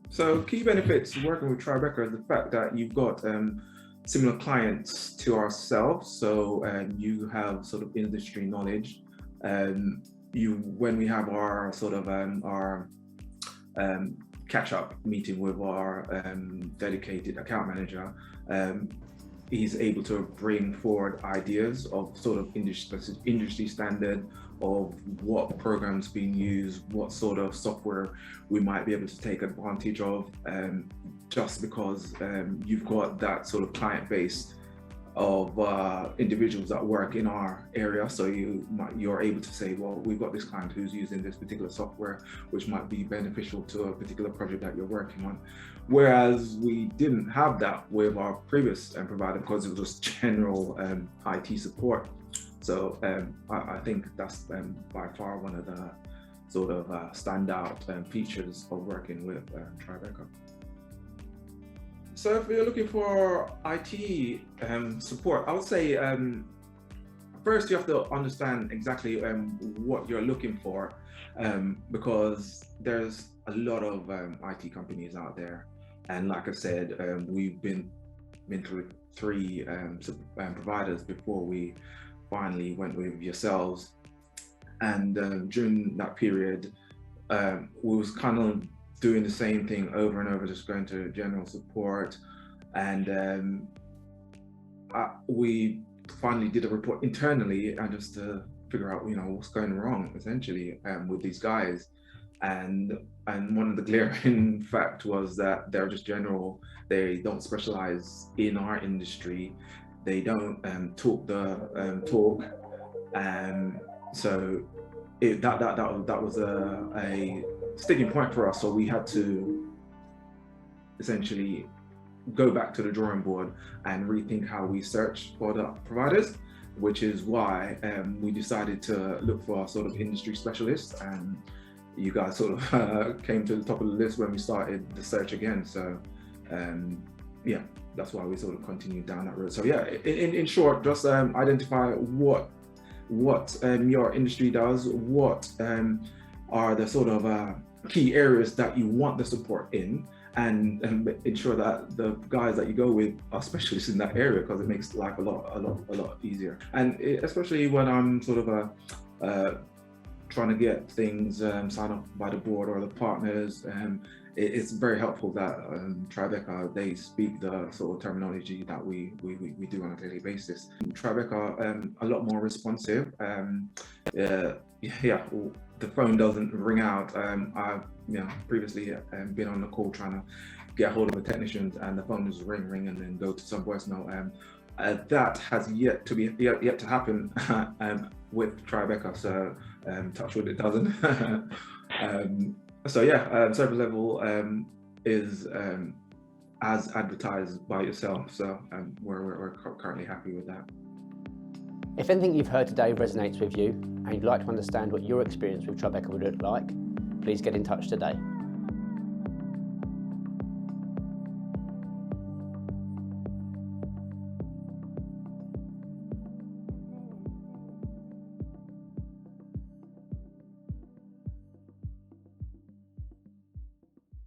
So key benefits working with Tribeca is the fact that you've got similar clients to ourselves. So you have sort of industry knowledge. When we have our sort of our catch-up meeting with our dedicated account manager, he's able to bring forward ideas of sort of industry standard of what programs being used, what sort of software we might be able to take advantage of, just because you've got that sort of client base of individuals that work in our area. So you're able to say, well, we've got this client who's using this particular software, which might be beneficial to a particular project that you're working on. Whereas we didn't have that with our previous provider because it was just general IT support. So I think that's by far one of the sort of standout features of working with Tribeca. So if you're looking for IT support, I would say first you have to understand exactly what you're looking for, because there's a lot of IT companies out there. And like I said, we've been through 3 providers before we finally went with yourselves. And during that period, we was kind of doing the same thing over and over, just going to general support. And we finally did a report internally and just to figure out, what's going wrong essentially with these guys. And one of the glaring fact was that they're just general. They don't specialize in our industry. They don't talk the talk. So that was a sticking point for us. So we had to essentially go back to the drawing board and rethink how we search for the providers, which is why we decided to look for sort of industry specialists. And you guys sort of came to the top of the list when we started the search again. So yeah, that's why we sort of continued down that road. So yeah, in short, just identify what your industry does, what are the sort of key areas that you want the support in, and ensure that the guys that you go with are specialists in that area, because it makes life a lot easier. And especially when I'm sort of trying to get things signed off by the board or the partners, it's very helpful that Tribeca, they speak the sort of terminology that we do on a daily basis. Tribeca a lot more responsive. Yeah, the phone doesn't ring out. I've previously been on the call trying to get hold of a technician, and the phone is ring and then go to some voicemail. That has yet to happen with Tribeca. So touch wood, it doesn't. So yeah, service level is as advertised by yourself. So we're currently happy with that. If anything you've heard today resonates with you and you'd like to understand what your experience with Tribeca would look like, please get in touch today.